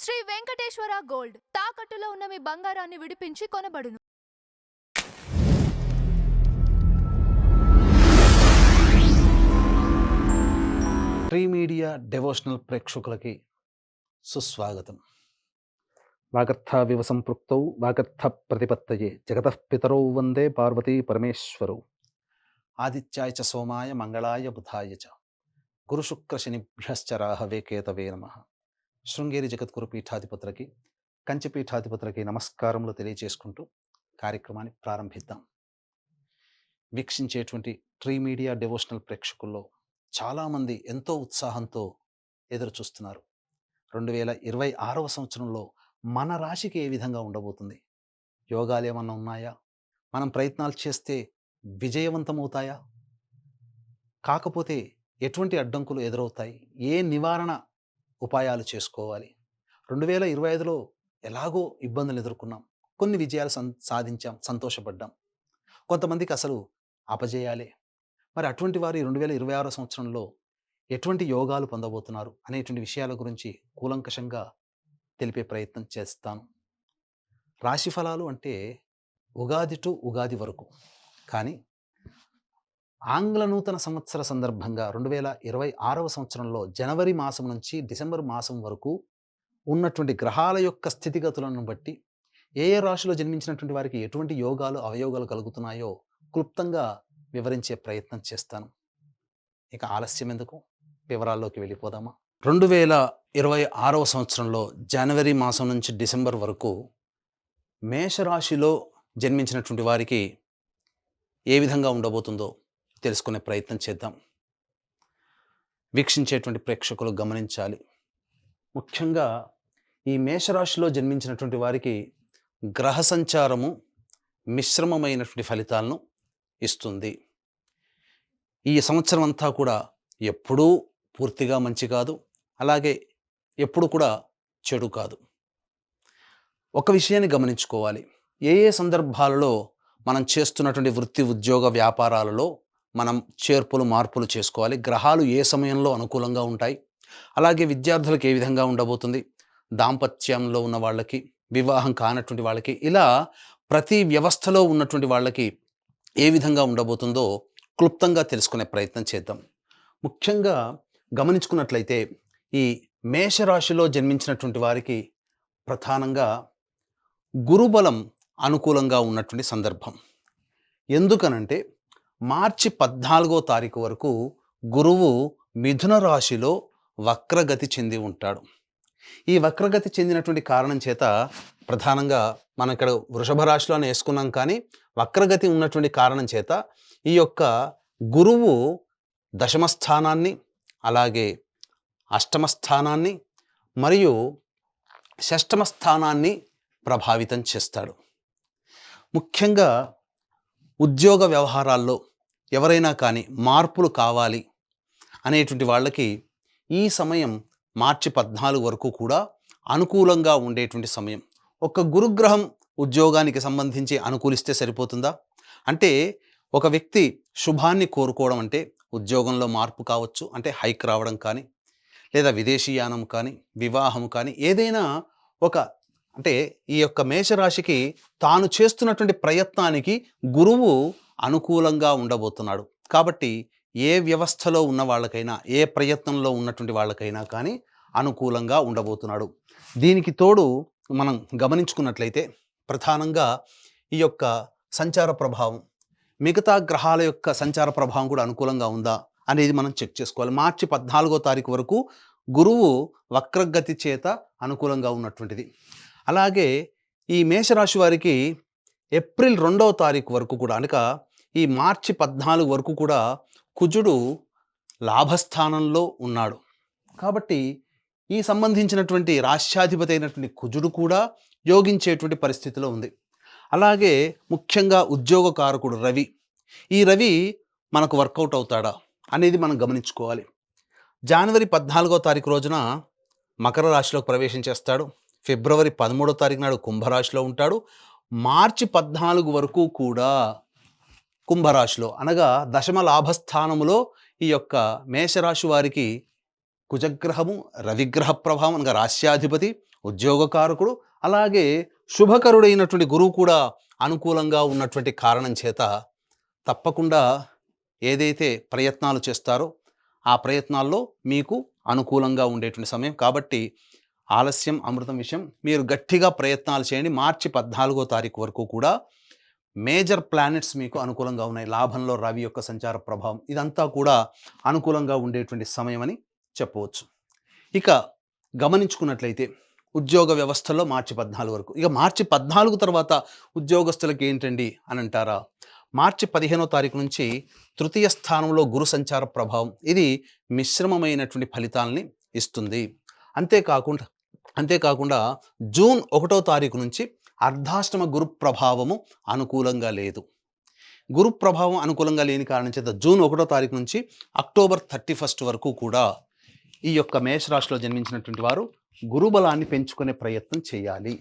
Shri Venkateswara gold తాకట్టులో ఉన్న మీ బంగారాన్ని విడిపించి కొనబడును. ట్రీ మీడియా డెవోషనల్ ప్రేక్షకులకి సుస్వాగతం. వాగర్థావివ సంపృక్తౌ వాగర్థ ప్రతిపత్తయే జగతః పితరౌ వందే పార్వతీ పరమేశ్వరౌ. ఆదిత్యాయ చ సోమాయ మంగళాయ బుధాయ చ గురుశుక్రశనిభ్యశ్చ రాహవే కేతవే నమః. శృంగేరి జగద్గురు పీఠాధిపతులకి కంచి పీఠాధిపతులకి నమస్కారములు తెలియజేసుకుంటూ కార్యక్రమాన్ని ప్రారంభిద్దాం. వీక్షించేటువంటి ట్రీ మీడియా డెవోషనల్ ప్రేక్షకుల్లో చాలామంది ఎంతో ఉత్సాహంతో ఎదురు చూస్తున్నారు. 2026వ సంవత్సరంలో మన రాశికి ఏ విధంగా ఉండబోతుంది? యోగాలు ఏమన్నా ఉన్నాయా? మనం ప్రయత్నాలు చేస్తే విజయవంతమవుతాయా? కాకపోతే ఎటువంటి అడ్డంకులు ఎదురవుతాయి? ఏ నివారణ ఉపాయాలు చేసుకోవాలి? 2025లో ఎలాగో ఇబ్బందులు ఎదుర్కొన్నాం, కొన్ని విజయాలు సాధించాం, సంతోషపడ్డాం. కొంతమందికి అసలు అపజయాలే. మరి అటువంటి వారు 2026 సంవత్సరంలో ఎటువంటి యోగాలు పొందబోతున్నారు అనేటువంటి విషయాల గురించి కూలంకషంగా తెలిపే ప్రయత్నం చేస్తాను. రాశి ఫలాలు అంటే ఉగాది టు ఉగాది వరకు, కానీ ఆంగ్ల నూతన సంవత్సర సందర్భంగా 2026వ సంవత్సరంలో జనవరి మాసం నుంచి డిసెంబర్ మాసం వరకు ఉన్నటువంటి గ్రహాల యొక్క స్థితిగతులను బట్టి ఏ ఏ రాశిలో జన్మించినటువంటి వారికి ఎటువంటి యోగాలు అవయోగాలు కలుగుతున్నాయో క్లుప్తంగా వివరించే ప్రయత్నం చేస్తాను. ఇక ఆలస్యం ఎందుకు, వివరాల్లోకి వెళ్ళిపోదామా? 2026వ సంవత్సరంలో జనవరి మాసం నుంచి డిసెంబర్ వరకు మేషరాశిలో జన్మించినటువంటి వారికి ఏ విధంగా ఉండబోతుందో తెలుసుకునే ప్రయత్నం చేద్దాం. వీక్షించేటువంటి ప్రేక్షకులు గమనించాలి. ముఖ్యంగా ఈ మేషరాశిలో జన్మించినటువంటి వారికి గ్రహ సంచారము మిశ్రమమైనటువంటి ఫలితాలను ఇస్తుంది. ఈ సంవత్సరం అంతా కూడా ఎప్పుడూ పూర్తిగా మంచి కాదు, అలాగే ఎప్పుడు కూడా చెడు కాదు. ఒక విషయాన్ని గమనించుకోవాలి. ఏ ఏ సందర్భాలలో మనం చేస్తున్నటువంటి వృత్తి ఉద్యోగ వ్యాపారాలలో మనం చేర్పులు మార్పులు చేసుకోవాలి, గ్రహాలు ఏ సమయంలో అనుకూలంగా ఉంటాయి, అలాగే విద్యార్థులకు ఏ విధంగా ఉండబోతుంది, దాంపత్యంలో ఉన్న వాళ్ళకి, వివాహం కానటువంటి వాళ్ళకి, ఇలా ప్రతి వ్యవస్థలో ఉన్నటువంటి వాళ్ళకి ఏ విధంగా ఉండబోతుందో క్లుప్తంగా తెలుసుకునే ప్రయత్నం చేద్దాం. ముఖ్యంగా గమనించుకున్నట్లయితే ఈ మేషరాశిలో జన్మించినటువంటి వారికి ప్రధానంగా గురుబలం అనుకూలంగా ఉన్నటువంటి సందర్భం. ఎందుకనంటే మార్చి 14వ తారీఖు వరకు గురువు మిథున రాశిలో వక్రగతి చెంది ఉంటాడు. ఈ వక్రగతి చెందినటువంటి కారణం చేత ప్రధానంగా మనం ఇక్కడ వృషభ రాశిలోనే వేసుకున్నాం, కానీ వక్రగతి ఉన్నటువంటి కారణం చేత ఈ యొక్క గురువు దశమ స్థానాన్ని, అలాగే అష్టమ స్థానాన్ని మరియు షష్టమ స్థానాన్ని ప్రభావితం చేస్తాడు. ముఖ్యంగా ఉద్యోగ వ్యవహారాల్లో ఎవరైనా కానీ మార్పులు కావాలి అనేటువంటి వాళ్ళకి ఈ సమయం మార్చి 14 వరకు కూడా అనుకూలంగా ఉండేటువంటి సమయం. ఒక గురుగ్రహం ఉద్యోగానికి సంబంధించి అనుకూలిస్తే సరిపోతుందా? అంటే ఒక వ్యక్తి శుభాన్ని కోరుకోవడం అంటే ఉద్యోగంలో మార్పు కావచ్చు, అంటే హైక్ రావడం కానీ, లేదా విదేశీయానం కానీ, వివాహం కానీ, ఏదైనా ఒక అంటే ఈ యొక్క మేషరాశికి తాను చేస్తున్నటువంటి ప్రయత్నానికి గురువు అనుకూలంగా ఉండబోతున్నాడు. కాబట్టి ఏ వ్యవస్థలో ఉన్న వాళ్ళకైనా, ఏ ప్రయత్నంలో ఉన్నటువంటి వాళ్ళకైనా కానీ అనుకూలంగా ఉండబోతున్నాడు. దీనికి తోడు మనం గమనించుకున్నట్లయితే ప్రధానంగా ఈ యొక్క సంచార ప్రభావం, మిగతా గ్రహాల యొక్క సంచార ప్రభావం కూడా అనుకూలంగా ఉందా అనేది మనం చెక్ చేసుకోవాలి. మార్చి 14వ తారీఖు వరకు గురువు వక్రగతి చేత అనుకూలంగా ఉన్నటువంటిది. అలాగే ఈ మేషరాశి వారికి ఏప్రిల్ 2వ తారీఖు వరకు కూడా, అనగా ఈ మార్చి 14 వరకు కూడా కుజుడు లాభస్థానంలో ఉన్నాడు. కాబట్టి ఈ సంబంధించినటువంటి రాష్ట్రాధిపతి అయినటువంటి కుజుడు కూడా యోగించేటువంటి పరిస్థితిలో ఉంది. అలాగే ముఖ్యంగా ఉద్యోగకారకుడు రవి, ఈ రవి మనకు వర్కౌట్ అవుతాడా అనేది మనం గమనించుకోవాలి. జనవరి 14వ తారీఖు రోజున మకర రాశిలోకి ప్రవేశం చేస్తాడు. ఫిబ్రవరి 13వ తారీఖు నాడు కుంభరాశిలో ఉంటాడు. మార్చి 14 వరకు కూడా కుంభరాశిలో, అనగా దశమ లాభస్థానములో ఈ యొక్క మేషరాశి వారికి కుజగ్రహము, రవిగ్రహ ప్రభావం, అనగా రాశ్యాధిపతి ఉద్యోగకారకుడు అలాగే శుభకరుడైనటువంటి గురువు కూడా అనుకూలంగా ఉన్నటువంటి కారణం చేత తప్పకుండా ఏదైతే ప్రయత్నాలు చేస్తారో ఆ ప్రయత్నాల్లో మీకు అనుకూలంగా ఉండేటువంటి సమయం. కాబట్టి ఆలస్యం అమృతం విషయం. మీరు గట్టిగా ప్రయత్నాలు చేయండి. మార్చి 14వ తారీఖు వరకు కూడా మేజర్ ప్లానెట్స్ మీకు అనుకూలంగా ఉన్నాయి. లాభంలో రవి యొక్క సంచార ప్రభావం ఇదంతా కూడా అనుకూలంగా ఉండేటువంటి సమయం అని చెప్పవచ్చు. ఇక గమనించుకున్నట్లయితే ఉద్యోగ వ్యవస్థలో మార్చి 14 వరకు. ఇక మార్చి 14 తర్వాత ఉద్యోగస్తులకి ఏంటండి అని అంటారా, మార్చి 15వ తారీఖు నుంచి తృతీయ స్థానంలో గురు సంచార ప్రభావం ఇది మిశ్రమమైనటువంటి ఫలితాలని ఇస్తుంది. అంతేకాకుండా జూన్ 1వ తారీఖు నుంచి అర్ధాష్టమ గురు ప్రభావము అనుకూలంగా లేదు. గురు ప్రభావం అనుకూలంగా లేని కారణం చేత జూన్ 1వ తారీఖు నుంచి అక్టోబర్ 31 వరకు కూడా ఈ యొక్క మేషరాశిలో జన్మించినటువంటి వారు గురుబలాన్ని పెంచుకునే ప్రయత్నం చేయాలి.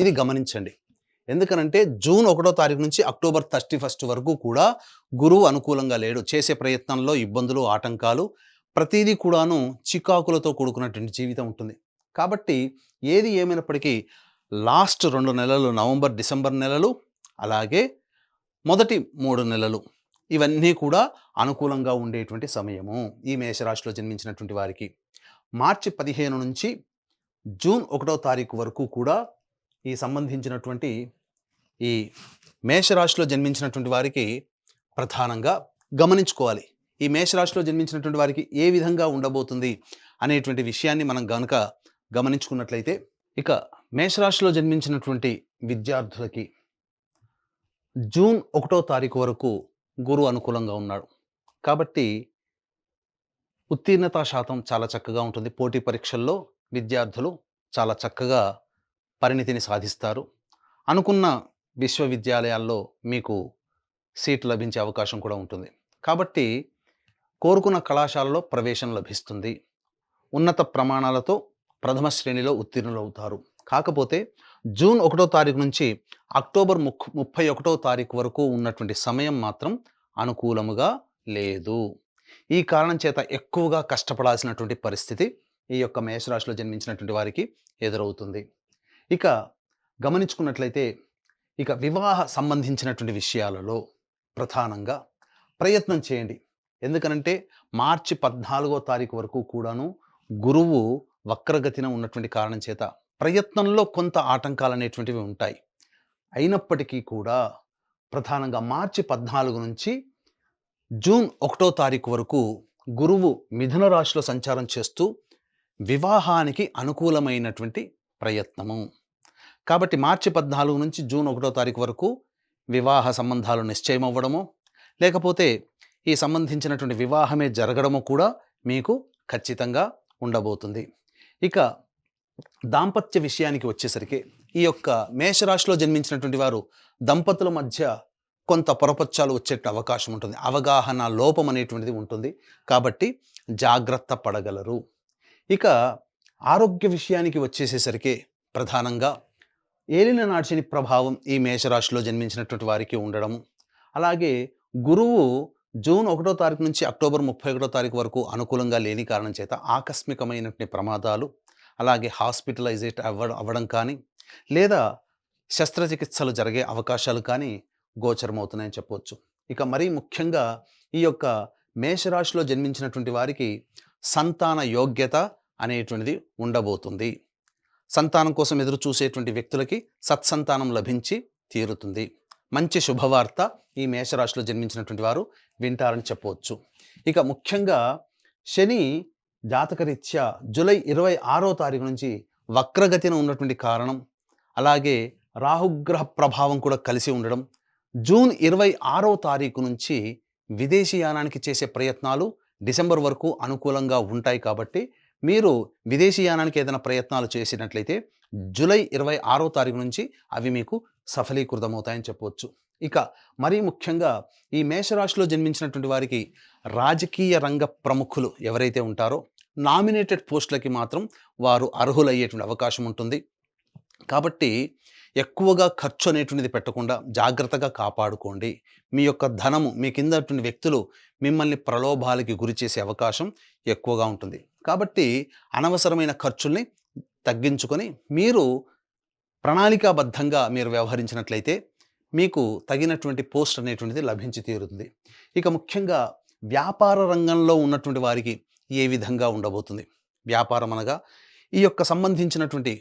ఇది గమనించండి. ఎందుకనంటే జూన్ 1వ తారీఖు నుంచి అక్టోబర్ 31 వరకు కూడా గురువు అనుకూలంగా లేడు. చేసే ప్రయత్నంలో ఇబ్బందులు, ఆటంకాలు, ప్రతిదీ కూడాను చికాకులతో కూడుకున్నటువంటి జీవితం ఉంటుంది. కాబట్టి ఏది ఏమైనప్పటికీ లాస్ట్ 2 నెలలు, నవంబర్, డిసెంబర్ నెలలు, అలాగే మొదటి 3 నెలలు ఇవన్నీ కూడా అనుకూలంగా ఉండేటువంటి సమయము ఈ మేషరాశిలో జన్మించినటువంటి వారికి. మార్చి 15 నుంచి జూన్ 1వ తారీఖు వరకు కూడా ఈ సంబంధించినటువంటి ఈ మేషరాశిలో జన్మించినటువంటి వారికి ప్రధానంగా గమనించుకోవాలి. ఈ మేషరాశిలో జన్మించినటువంటి వారికి ఏ విధంగా ఉండబోతుంది అనేటువంటి విషయాన్ని మనం గనుక గమనించుకున్నట్లయితే, ఇక మేషరాశిలో జన్మించినటువంటి విద్యార్థులకి జూన్ 1వ తారీఖు వరకు గురువు అనుకూలంగా ఉన్నాడు. కాబట్టి ఉత్తీర్ణతా శాతం చాలా చక్కగా ఉంటుంది. పోటీ పరీక్షల్లో విద్యార్థులు చాలా చక్కగా పరిణితిని సాధిస్తారు. అనుకున్న విశ్వవిద్యాలయాల్లో మీకు సీట్ లభించే అవకాశం కూడా ఉంటుంది. కాబట్టి కోరుకున్న కళాశాలలో ప్రవేశం లభిస్తుంది. ఉన్నత ప్రమాణాలతో ప్రథమ శ్రేణిలో ఉత్తీర్ణులు అవుతారు. కాకపోతే జూన్ 1వ తారీఖు నుంచి అక్టోబర్ 31వ తారీఖు వరకు ఉన్నటువంటి సమయం మాత్రం అనుకూలముగా లేదు. ఈ కారణం చేత ఎక్కువగా కష్టపడాల్సినటువంటి పరిస్థితి ఈ యొక్క మేషరాశిలో జన్మించినటువంటి వారికి ఎదురవుతుంది. ఇక గమనించుకున్నట్లయితే ఇక వివాహ సంబంధించినటువంటి విషయాలలో ప్రధానంగా ప్రయత్నం చేయండి. ఎందుకనంటే మార్చి 14వ తారీఖు వరకు కూడాను గురువు వక్రగతిన ఉన్నటువంటి కారణం చేత ప్రయత్నంలో కొంత ఆటంకాలు అనేటువంటివి ఉంటాయి. అయినప్పటికీ కూడా ప్రధానంగా మార్చి 14 నుంచి జూన్ 1వ తారీఖు వరకు గురువు మిథున రాశిలో సంచారం చేస్తూ వివాహానికి అనుకూలమైనటువంటి ప్రయత్నము. కాబట్టి మార్చి 14 నుంచి జూన్ 1వ తారీఖు వరకు వివాహ సంబంధాలు నిశ్చయం అవ్వడము, లేకపోతే ఈ సంబంధించినటువంటి వివాహమే జరగడము కూడా మీకు ఖచ్చితంగా ఉండబోతుంది. ఇక దాంపత్య విషయానికి వచ్చేసరికి ఈ యొక్క మేషరాశిలో జన్మించినటువంటి వారు దంపతుల మధ్య కొంత పొరపచ్చాలు వచ్చే అవకాశం ఉంటుంది. అవగాహన లోపం అనేటువంటిది ఉంటుంది. కాబట్టి జాగ్రత్త పడగలరు. ఇక ఆరోగ్య విషయానికి వచ్చేసేసరికి ప్రధానంగా ఏలిన నాడిశని ప్రభావం ఈ మేషరాశిలో జన్మించినటువంటి వారికి ఉండడం, అలాగే గురువు జూన్ 1వ తారీఖు నుంచి అక్టోబర్ 31వ తారీఖు వరకు అనుకూలంగా లేని కారణం చేత ఆకస్మికమైనటువంటి ప్రమాదాలు, అలాగే హాస్పిటలైజేట్ అవ్వడం కానీ, లేదా శస్త్రచికిత్సలు జరిగే అవకాశాలు కానీ గోచరమవుతున్నాయని చెప్పవచ్చు. ఇక మరీ ముఖ్యంగా ఈ యొక్క మేషరాశిలో జన్మించినటువంటి వారికి సంతాన యోగ్యత అనేటువంటిది ఉండబోతుంది. సంతానం కోసం ఎదురు చూసేటువంటి వ్యక్తులకి సత్సంతానం లభించి తీరుతుంది. మంచి శుభవార్త ఈ మేషరాశిలో జన్మించినటువంటి వారు వింటారని చెప్పవచ్చు. ఇక ముఖ్యంగా శని జాతకరీత్యా జూలై 26వ తారీఖు నుంచి వక్రగతిన ఉన్నటువంటి కారణం, అలాగే రాహుగ్రహ ప్రభావం కూడా కలిసి ఉండడం, జూన్ 26వ తారీఖు నుంచి విదేశీయానానికి చేసే ప్రయత్నాలు డిసెంబర్ వరకు అనుకూలంగా ఉంటాయి. కాబట్టి మీరు విదేశీయానానికి ఏదైనా ప్రయత్నాలు చేసినట్లయితే జూలై 26వ తారీఖు నుంచి అవి మీకు సఫలీకృతమవుతాయని చెప్పవచ్చు. ఇక మరీ ముఖ్యంగా ఈ మేషరాశిలో జన్మించినటువంటి వారికి రాజకీయ రంగ ప్రముఖులు ఎవరైతే ఉంటారో నామినేటెడ్ పోస్టులకి మాత్రం వారు అర్హులయ్యేటువంటి అవకాశం ఉంటుంది. కాబట్టి ఎక్కువగా ఖర్చు అనేటువంటిది పెట్టకుండా జాగ్రత్తగా కాపాడుకోండి. మీ యొక్క ధనము మీ కిందటువంటి వ్యక్తులు మిమ్మల్ని ప్రలోభాలకి గురి చేసే అవకాశం ఎక్కువగా ఉంటుంది. కాబట్టి అనవసరమైన ఖర్చుల్ని తగ్గించుకొని మీరు ప్రణాళికాబద్ధంగా మీరు వ్యవహరించినట్లయితే మీకు తగినటువంటి పోస్ట్ అనేటువంటిది లభించి తీరుతుంది. ఇక ముఖ్యంగా వ్యాపార రంగంలో ఉన్నటువంటి వారికి ఏ విధంగా ఉండబోతుంది? వ్యాపారం అనగా ఈ యొక్క సంబంధించినటువంటి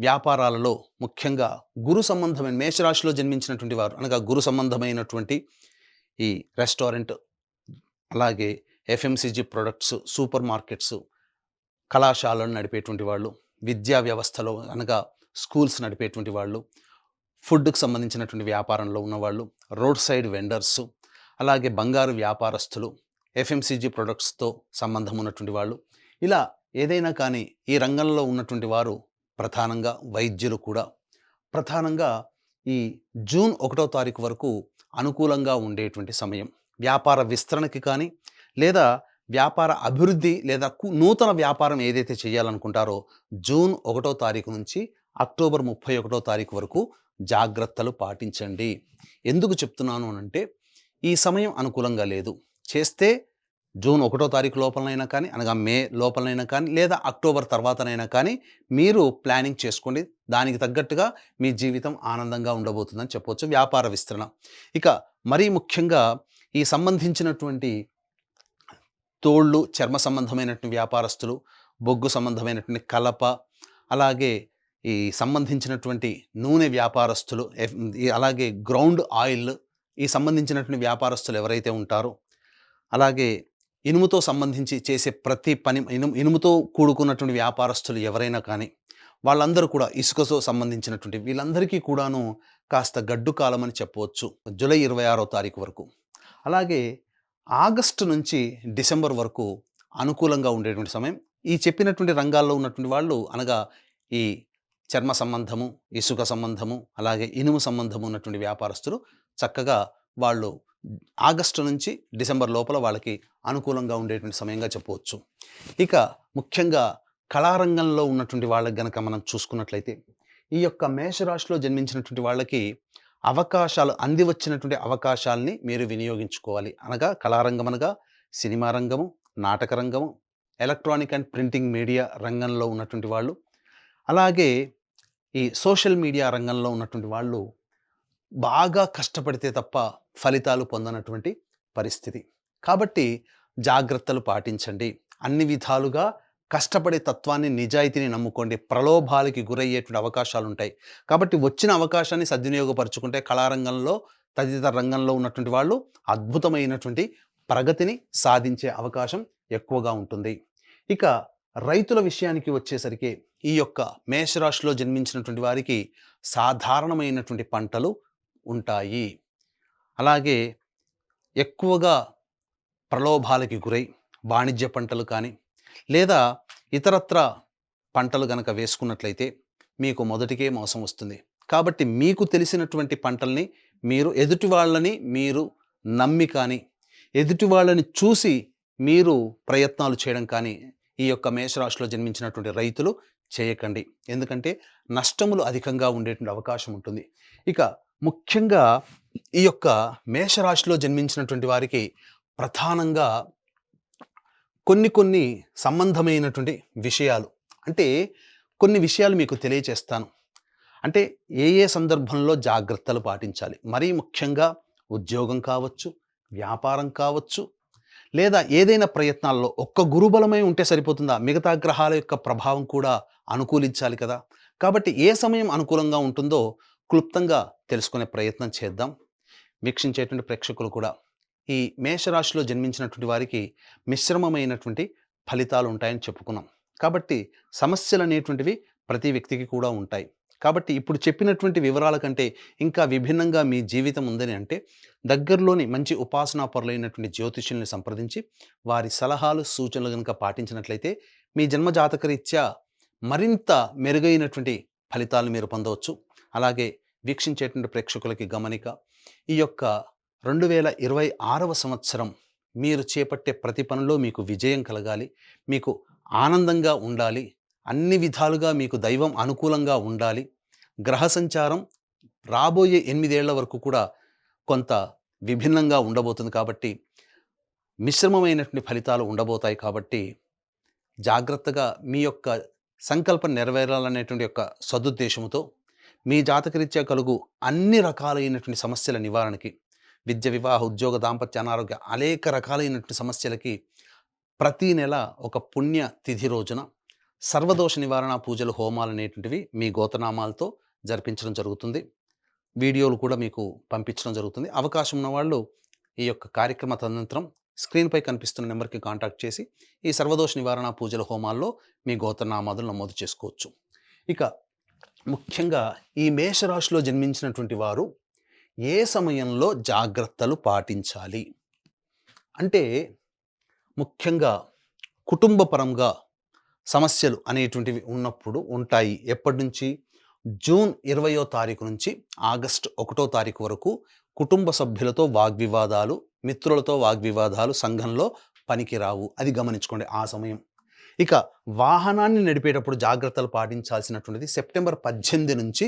వ్యాపారాలలో ముఖ్యంగా గురు సంబంధమైన మేషరాశిలో జన్మించినటువంటి వారు అనగా గురు సంబంధమైనటువంటి ఈ రెస్టారెంట్, అలాగే ఎఫ్ఎంసీజీ ప్రొడక్ట్స్, సూపర్ మార్కెట్స్, కళాశాలను నడిపేటువంటి వాళ్ళు, విద్యా వ్యవస్థలో అనగా స్కూల్స్ నడిపేటువంటి వాళ్ళు, ఫుడ్కి సంబంధించినటువంటి వ్యాపారంలో ఉన్నవాళ్ళు, రోడ్ సైడ్ వెండర్సు, అలాగే బంగారు వ్యాపారస్తులు, ఎఫ్ఎంసీజీ ప్రొడక్ట్స్తో సంబంధం ఉన్నటువంటి వాళ్ళు, ఇలా ఏదైనా కానీ ఈ రంగంలో ఉన్నటువంటి వారు ప్రధానంగా వైద్యులు కూడా ప్రధానంగా ఈ జూన్ 1వ తారీఖు వరకు అనుకూలంగా ఉండేటువంటి సమయం. వ్యాపార విస్తరణకి కానీ లేదా వ్యాపార అభివృద్ధి లేదా నూతన వ్యాపారం ఏదైతే చేయాలనుకుంటారో జూన్ 1వ తారీఖు నుంచి అక్టోబర్ 31వ తారీఖు వరకు జాగ్రత్తలు పాటించండి. ఎందుకు చెప్తున్నాను అనంటే ఈ సమయం అనుకూలంగా లేదు. చేస్తే జూన్ 1వ తారీఖు లోపలనైనా కానీ అనగా మే లోపలనైనా కానీ లేదా అక్టోబర్ తర్వాతనైనా కానీ మీరు ప్లానింగ్ చేసుకోండి. దానికి తగ్గట్టుగా మీ జీవితం ఆనందంగా ఉండబోతుందని చెప్పవచ్చు. వ్యాపార విస్తరణ ఇక మరీ ముఖ్యంగా ఈ సంబంధించినటువంటి తోళ్ళు, చర్మ సంబంధమైనటువంటి వ్యాపారస్తులు, బొగ్గు సంబంధమైనటువంటి కలప, అలాగే ఈ సంబంధించినటువంటి నూనె వ్యాపారస్తులు, అలాగే గ్రౌండ్ ఆయిల్ ఈ సంబంధించినటువంటి వ్యాపారస్తులు ఎవరైతే ఉంటారో, అలాగే ఇనుముతో సంబంధించి చేసే ప్రతి పని ఇనుముతో కూడుకున్నటువంటి వ్యాపారస్తులు ఎవరైనా కానీ వాళ్ళందరూ కూడా ఇసుకతో సంబంధించినటువంటి వీళ్ళందరికీ కూడాను కాస్త గడ్డు కాలం అని చెప్పవచ్చు జూలై 26వ తారీఖు వరకు. అలాగే ఆగస్టు నుంచి డిసెంబర్ వరకు అనుకూలంగా ఉండేటువంటి సమయం. ఈ చెప్పినటువంటి రంగాల్లో ఉన్నటువంటి వాళ్ళు అనగా ఈ చర్మ సంబంధము, ఇసుక సంబంధము, అలాగే ఇనుము సంబంధము ఉన్నటువంటి వ్యాపారస్తులు చక్కగా వాళ్ళు ఆగస్టు నుంచి డిసెంబర్ లోపల వాళ్ళకి అనుకూలంగా ఉండేటువంటి సమయంగా చెప్పవచ్చు. ఇక ముఖ్యంగా కళారంగంలో ఉన్నటువంటి వాళ్ళకి గనక మనం చూసుకున్నట్లయితే ఈ యొక్క మేషరాశిలో జన్మించినటువంటి వాళ్ళకి అవకాశాలు అంది వచ్చినటువంటి అవకాశాలని మీరు వినియోగించుకోవాలి. అనగా కళారంగం అనగా సినిమా రంగము, నాటక రంగము, ఎలక్ట్రానిక్ అండ్ ప్రింటింగ్ మీడియా రంగంలో ఉన్నటువంటి వాళ్ళు, అలాగే ఈ సోషల్ మీడియా రంగంలో ఉన్నటువంటి వాళ్ళు బాగా కష్టపడితే తప్ప ఫలితాలు పొందనటువంటి పరిస్థితి. కాబట్టి జాగ్రత్తలు పాటించండి. అన్ని విధాలుగా కష్టపడే తత్వాన్ని, నిజాయితీని నమ్ముకోండి. ప్రలోభాలకి గురయ్యేటువంటి అవకాశాలు ఉంటాయి. కాబట్టి వచ్చిన అవకాశాన్ని సద్వినియోగపరుచుకుంటే కళారంగంలో తదితర రంగంలో ఉన్నటువంటి వాళ్ళు అద్భుతమైనటువంటి ప్రగతిని సాధించే అవకాశం ఎక్కువగా ఉంటుంది. ఇక రైతుల విషయానికి వచ్చేసరికి ఈ యొక్క మేషరాశిలో జన్మించినటువంటి వారికి సాధారణమైనటువంటి పంటలు ఉంటాయి. అలాగే ఎక్కువగా ప్రలోభాలకి గురై వాణిజ్య పంటలు కానీ లేదా ఇతరత్ర పంటలు గనక వేసుకున్నట్లయితే మీకు మొదటికే మోసం వస్తుంది. కాబట్టి మీకు తెలిసినటువంటి పంటల్ని మీరు ఎదుటి వాళ్ళని మీరు నమ్మి కానీ ఎదుటి వాళ్ళని చూసి మీరు ప్రయత్నాలు చేయడం కానీ ఈ యొక్క మేషరాశిలో జన్మించినటువంటి రైతులు చేయకండి. ఎందుకంటే నష్టములు అధికంగా ఉండేటువంటి అవకాశం ఉంటుంది. ఇక ముఖ్యంగా ఈ యొక్క మేషరాశిలో జన్మించినటువంటి వారికి ప్రధానంగా కొన్ని సంబంధమైనటువంటి విషయాలు అంటే కొన్ని విషయాలు మీకు తెలియచేస్తాను. అంటే ఏ సందర్భంలో జాగ్రత్తలు పాటించాలి. మరీ ముఖ్యంగా ఉద్యోగం కావచ్చు, వ్యాపారం కావచ్చు, లేదా ఏదైనా ప్రయత్నాల్లో ఒక్క గురుబలమై ఉంటే సరిపోతుందా? మిగతా గ్రహాల యొక్క ప్రభావం కూడా అనుకూలించాలి కదా. కాబట్టి ఏ సమయం అనుకూలంగా ఉంటుందో క్లుప్తంగా తెలుసుకునే ప్రయత్నం చేద్దాం. వీక్షించేటువంటి ప్రేక్షకులు కూడా ఈ మేషరాశిలో జన్మించినటువంటి వారికి మిశ్రమమైనటువంటి ఫలితాలు ఉంటాయని చెప్పుకున్నాం. కాబట్టి సమస్యలు అనేటువంటివి ప్రతి వ్యక్తికి కూడా ఉంటాయి. కాబట్టి ఇప్పుడు చెప్పినటువంటి వివరాల కంటే ఇంకా విభిన్నంగా మీ జీవితం ఉందని అంటే దగ్గరలోని మంచి ఉపాసనాపరులైనటువంటి జ్యోతిష్యుల్ని సంప్రదించి వారి సలహాలు, సూచనలు కనుక పాటించినట్లయితే మీ జన్మజాతకరీత్యా మరింత మెరుగైనటువంటి ఫలితాలను మీరు పొందవచ్చు. అలాగే వీక్షించేటువంటి ప్రేక్షకులకి గమనిక, ఈ యొక్క 2026వ సంవత్సరం మీరు చేపట్టే ప్రతి పనిలో మీకు విజయం కలగాలి, మీకు ఆనందంగా ఉండాలి, అన్ని విధాలుగా మీకు దైవం అనుకూలంగా ఉండాలి. గ్రహ సంచారం రాబోయే 8 ఏళ్ల వరకు కూడా కొంత విభిన్నంగా ఉండబోతుంది. కాబట్టి మిశ్రమమైనటువంటి ఫలితాలు ఉండబోతాయి. కాబట్టి జాగ్రత్తగా మీ యొక్క సంకల్పం నెరవేరాలనేటువంటి యొక్క సదుద్దేశంతో మీ జాతకరీత్యా కలుగు అన్ని రకాలైనటువంటి సమస్యల నివారణకి, విద్య, వివాహ, ఉద్యోగ, దాంపత్య, అనారోగ్య అనేక రకాలైనటువంటి సమస్యలకి ప్రతి నెల ఒక పుణ్య తిథి రోజున సర్వదోష నివారణ పూజలు, హోమాలు అనేటువంటివి మీ గోత్రనామాలతో జరిపించడం జరుగుతుంది. వీడియోలు కూడా మీకు పంపించడం జరుగుతుంది. అవకాశం ఉన్నవాళ్ళు ఈ యొక్క కార్యక్రమ తదనంతరం స్క్రీన్పై కనిపిస్తున్న నెంబర్కి కాంటాక్ట్ చేసి ఈ సర్వదోష నివారణ పూజల, హోమాల్లో మీ గోత్రనామాదులు నమోదు చేసుకోవచ్చు. ఇక ముఖ్యంగా ఈ మేషరాశిలో జన్మించినటువంటి వారు ఏ సమయంలో జాగ్రత్తలు పాటించాలి అంటే, ముఖ్యంగా కుటుంబపరంగా సమస్యలు అనేటువంటివి ఉన్నప్పుడు ఉంటాయి. ఎప్పటి నుంచి? జూన్ 20వ తారీఖు నుంచి ఆగస్టు 1వ తారీఖు వరకు కుటుంబ సభ్యులతో వాగ్వివాదాలు, మిత్రులతో వాగ్వివాదాలు సంఘంలో పనికిరావు. అది గమనించుకోండి ఆ సమయం. ఇక వాహనాన్ని నడిపేటప్పుడు జాగ్రత్తలు పాటించాల్సినటువంటిది సెప్టెంబర్ 18 నుంచి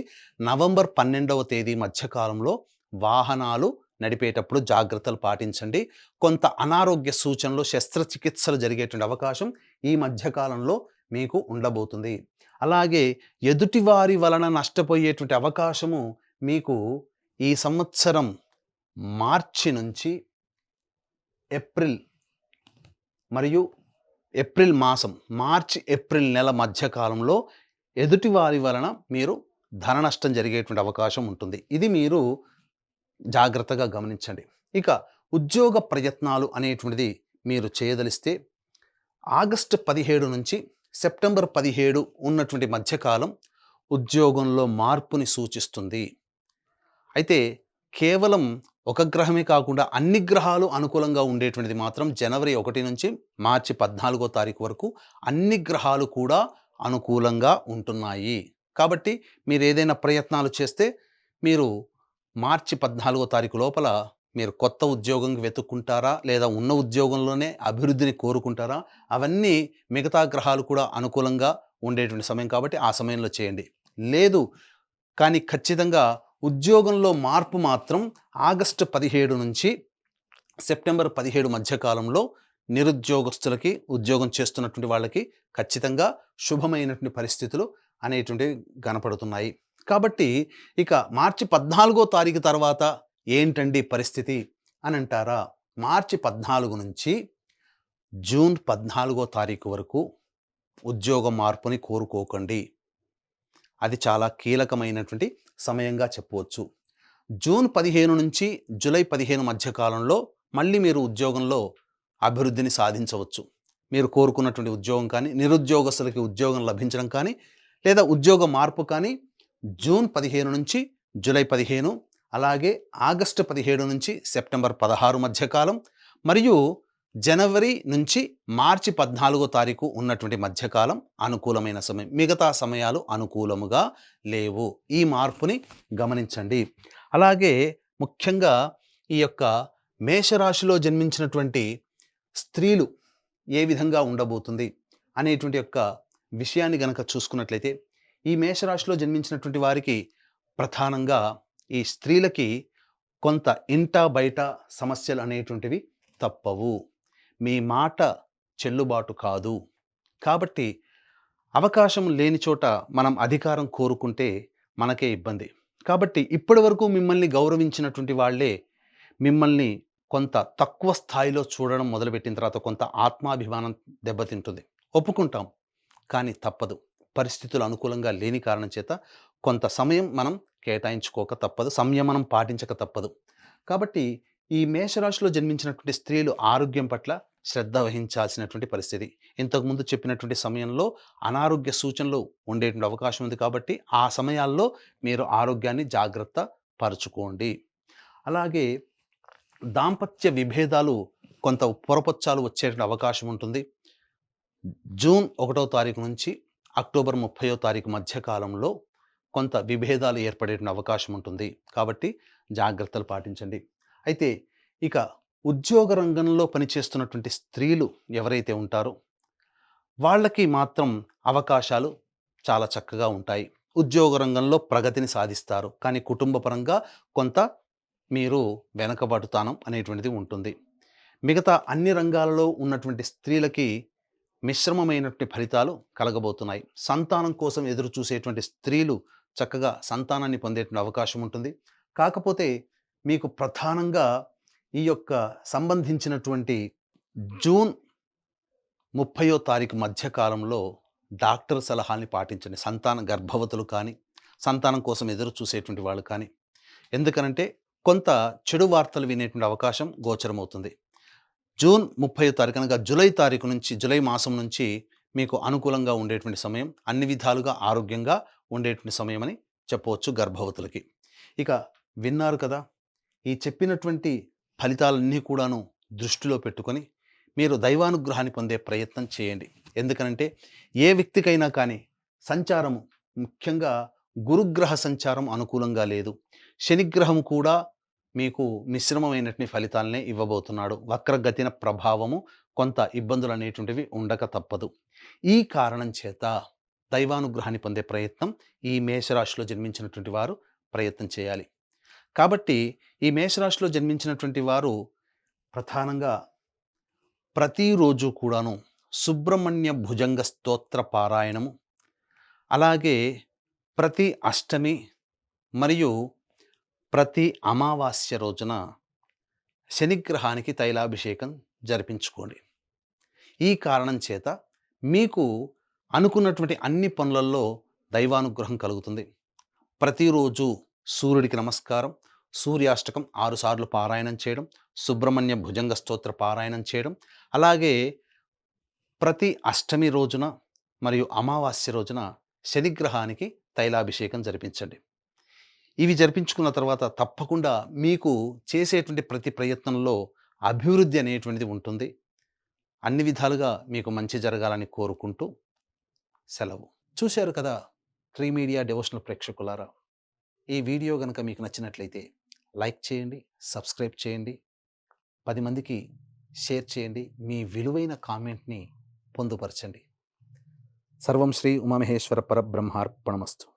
నవంబర్ 12వ తేదీ మధ్యకాలంలో వాహనాలు నడిపేటప్పుడు జాగ్రత్తలు పాటించండి. కొంత అనారోగ్య సూచనలు, శస్త్రచికిత్సలు జరిగేటువంటి అవకాశం ఈ మధ్యకాలంలో మీకు ఉండబోతుంది. అలాగే ఎదుటివారి వలన నష్టపోయేటువంటి అవకాశము మీకు ఈ సంవత్సరం మార్చి నుంచి ఏప్రిల్ మరియు ఏప్రిల్ మాసం, మార్చి ఏప్రిల్ నెల మధ్యకాలంలో ఎదుటివారి వలన మీరు ధన నష్టం జరిగేటువంటి అవకాశం ఉంటుంది. ఇది మీరు జాగ్రత్తగా గమనించండి. ఇక ఉద్యోగ ప్రయత్నాలు అనేటువంటిది మీరు చేయదలిస్తే ఆగస్టు 17 నుంచి సెప్టెంబర్ 17 ఉన్నటువంటి మధ్యకాలం ఉద్యోగంలో మార్పుని సూచిస్తుంది. అయితే కేవలం ఒక గ్రహమే కాకుండా అన్ని గ్రహాలు అనుకూలంగా ఉండేటువంటిది మాత్రం జనవరి 1 నుంచి మార్చి 14వ తారీఖు వరకు అన్ని గ్రహాలు కూడా అనుకూలంగా ఉంటున్నాయి. కాబట్టి మీరు ఏదైనా ప్రయత్నాలు చేస్తే మీరు మార్చి 14వ తారీఖు లోపల మీరు కొత్త ఉద్యోగం వెతుక్కుంటారా, లేదా ఉన్న ఉద్యోగంలోనే అభివృద్ధిని కోరుకుంటారా, అవన్నీ మిగతా గ్రహాలు కూడా అనుకూలంగా ఉండేటువంటి సమయం కాబట్టి ఆ సమయంలో చేయండి. లేదు కానీ ఖచ్చితంగా ఉద్యోగంలో మార్పు మాత్రం ఆగస్టు 17 నుంచి సెప్టెంబర్ 17 మధ్యకాలంలో నిరుద్యోగస్తులకి, ఉద్యోగం చేస్తున్నటువంటి వాళ్ళకి ఖచ్చితంగా శుభమైనటువంటి పరిస్థితులు అనేటువంటివి కనపడుతున్నాయి. కాబట్టి ఇక మార్చి 14వ తారీఖు తర్వాత ఏంటండి పరిస్థితి అని అంటారా? మార్చి 14 నుంచి జూన్ 14వ తారీఖు వరకు ఉద్యోగ మార్పుని కోరుకోకండి. అది చాలా కీలకమైనటువంటి సమయంగా చెప్పవచ్చు. జూన్ 15 నుంచి జూలై 15 మధ్య కాలంలో మళ్ళీ మీరు ఉద్యోగంలో అభివృద్ధిని సాధించవచ్చు. మీరు కోరుకున్నటువంటి ఉద్యోగం కానీ, నిరుద్యోగస్తులకి ఉద్యోగం లభించడం కానీ, లేదా ఉద్యోగ మార్పు కానీ జూన్ 15 నుంచి జూలై 15, అలాగే ఆగస్టు 17 నుంచి సెప్టెంబర్ 16 మధ్యకాలం, మరియు జనవరి నుంచి మార్చి 14వ తారీఖు ఉన్నటువంటి మధ్యకాలం అనుకూలమైన సమయం. మిగతా సమయాలు అనుకూలముగా లేవు. ఈ మార్పుని గమనించండి. అలాగే ముఖ్యంగా ఈ యొక్క మేషరాశిలో జన్మించినటువంటి స్త్రీలు ఏ విధంగా ఉండబోతుంది అనేటువంటి యొక్క విషయాన్ని గనక చూసుకున్నట్లయితే, ఈ మేషరాశిలో జన్మించినటువంటి వారికి ప్రధానంగా ఈ స్త్రీలకి కొంత ఇంట బయట సమస్యలు అనేటువంటివి తప్పవు. మీ మాట చెల్లుబాటు కాదు. కాబట్టి అవకాశం లేని చోట మనం అధికారం కోరుకుంటే మనకే ఇబ్బంది. కాబట్టి ఇప్పటి వరకు మిమ్మల్ని గౌరవించినటువంటి వాళ్ళే మిమ్మల్ని కొంత తక్కువ స్థాయిలో చూడడం మొదలుపెట్టిన తర్వాత కొంత ఆత్మాభిమానం దెబ్బతింటుంది. ఒప్పుకుంటాం, కానీ తప్పదు. పరిస్థితులు అనుకూలంగా లేని కారణం చేత కొంత సమయం మనం కేటాయించుకోక తప్పదు, సంయమనం పాటించక తప్పదు. కాబట్టి ఈ మేషరాశిలో జన్మించినటువంటి స్త్రీలు ఆరోగ్యం పట్ల శ్రద్ధ వహించాల్సినటువంటి పరిస్థితి. ఇంతకుముందు చెప్పినటువంటి సమయంలో అనారోగ్య సూచనలు ఉండేటువంటి అవకాశం ఉంది. కాబట్టి ఆ సమయాల్లో మీరు ఆరోగ్యాన్ని జాగ్రత్త పరుచుకోండి. అలాగే దాంపత్య విభేదాలు, కొంత పొరపచ్చాలు వచ్చేటువంటి అవకాశం ఉంటుంది. జూన్ 1వ తారీఖు నుంచి అక్టోబర్ 30వ తారీఖు మధ్యకాలంలో కొంత విభేదాలు ఏర్పడేటువంటి అవకాశం ఉంటుంది. కాబట్టి జాగ్రత్తలు పాటించండి. అయితే ఇక ఉద్యోగ రంగంలో పనిచేస్తున్నటువంటి స్త్రీలు ఎవరైతే ఉంటారో వాళ్ళకి మాత్రం అవకాశాలు చాలా చక్కగా ఉంటాయి. ఉద్యోగ రంగంలో ప్రగతిని సాధిస్తారు. కానీ కుటుంబపరంగా కొంత మీరు వెనకబడుతానం అనేటువంటిది ఉంటుంది. మిగతా అన్ని రంగాలలో ఉన్నటువంటి స్త్రీలకి మిశ్రమమైనటువంటి ఫలితాలు కలగబోతున్నాయి. సంతానం కోసం ఎదురు చూసేటువంటి స్త్రీలు చక్కగా సంతానాన్ని పొందేటువంటి అవకాశం ఉంటుంది. కాకపోతే మీకు ప్రధానంగా ఈ యొక్క సంబంధించినటువంటి జూన్ 30వ తారీఖు మధ్య కాలంలో డాక్టర్ సలహాల్ని పాటించండి. గర్భవతులు కానీ, సంతానం కోసం ఎదురు చూసేటువంటి వాళ్ళు కానీ. ఎందుకనంటే కొంత చెడు వార్తలు వినేటువంటి అవకాశం గోచరమవుతుంది. జూన్ 30వ తారీఖు అనగా జూలై మాసం నుంచి మీకు అనుకూలంగా ఉండేటువంటి సమయం, అన్ని విధాలుగా ఆరోగ్యంగా ఉండేటువంటి సమయం అని చెప్పవచ్చు గర్భవతులకి. ఇక విన్నారు కదా, ఈ చెప్పినటువంటి ఫలితాలన్నీ కూడాను దృష్టిలో పెట్టుకొని మీరు దైవానుగ్రహాన్ని పొందే ప్రయత్నం చేయండి. ఎందుకనంటే ఏ వ్యక్తికైనా కానీ సంచారము, ముఖ్యంగా గురుగ్రహ సంచారం అనుకూలంగా లేదు. శనిగ్రహం కూడా మీకు మిశ్రమమైనటువంటి ఫలితాలనే ఇవ్వబోతున్నాడు. వక్రగతిన ప్రభావము, కొంత ఇబ్బందులు అనేటువంటివి ఉండక తప్పదు. ఈ కారణం చేత దైవానుగ్రహాన్ని పొందే ప్రయత్నం ఈ మేషరాశిలో జన్మించినటువంటి వారు ప్రయత్నం చేయాలి. కాబట్టి ఈ మేషరాశిలో జన్మించినటువంటి వారు ప్రధానంగా ప్రతిరోజు కూడాను సుబ్రహ్మణ్య భుజంగ స్తోత్ర పారాయణము, అలాగే ప్రతి అష్టమి మరియు ప్రతి అమావాస్య రోజున శనిగ్రహానికి తైలాభిషేకం జరిపించుకోండి. ఈ కారణం చేత మీకు అనుకున్నటువంటి అన్ని పనులలో దైవానుగ్రహం కలుగుతుంది. ప్రతిరోజు సూర్యుడికి నమస్కారం, సూర్యాష్టకం 6 సార్లు పారాయణం చేయడం, సుబ్రహ్మణ్య భుజంగ స్తోత్ర పారాయణం చేయడం, అలాగే ప్రతి అష్టమి రోజున మరియు అమావాస్య రోజున శనిగ్రహానికి తైలాభిషేకం జరిపించండి. ఇవి జరిపించుకున్న తర్వాత తప్పకుండా మీకు చేసేటువంటి ప్రతి ప్రయత్నంలో అభివృద్ధి అనేటువంటిది ఉంటుంది. అన్ని విధాలుగా మీకు మంచి జరగాలని కోరుకుంటూ సెలవు. చూశారు కదా త్రిమీడియా డివోషనల్ ప్రేక్షకులారా, ఈ వీడియో కనుక మీకు నచ్చినట్లయితే లైక్ చేయండి, సబ్స్క్రైబ్ చేయండి, 10 మందికి షేర్ చేయండి, మీ విలువైన కామెంట్ని పొందుపరచండి. సర్వం శ్రీ ఉమామహేశ్వర పరబ్రహ్మార్పణమస్తు.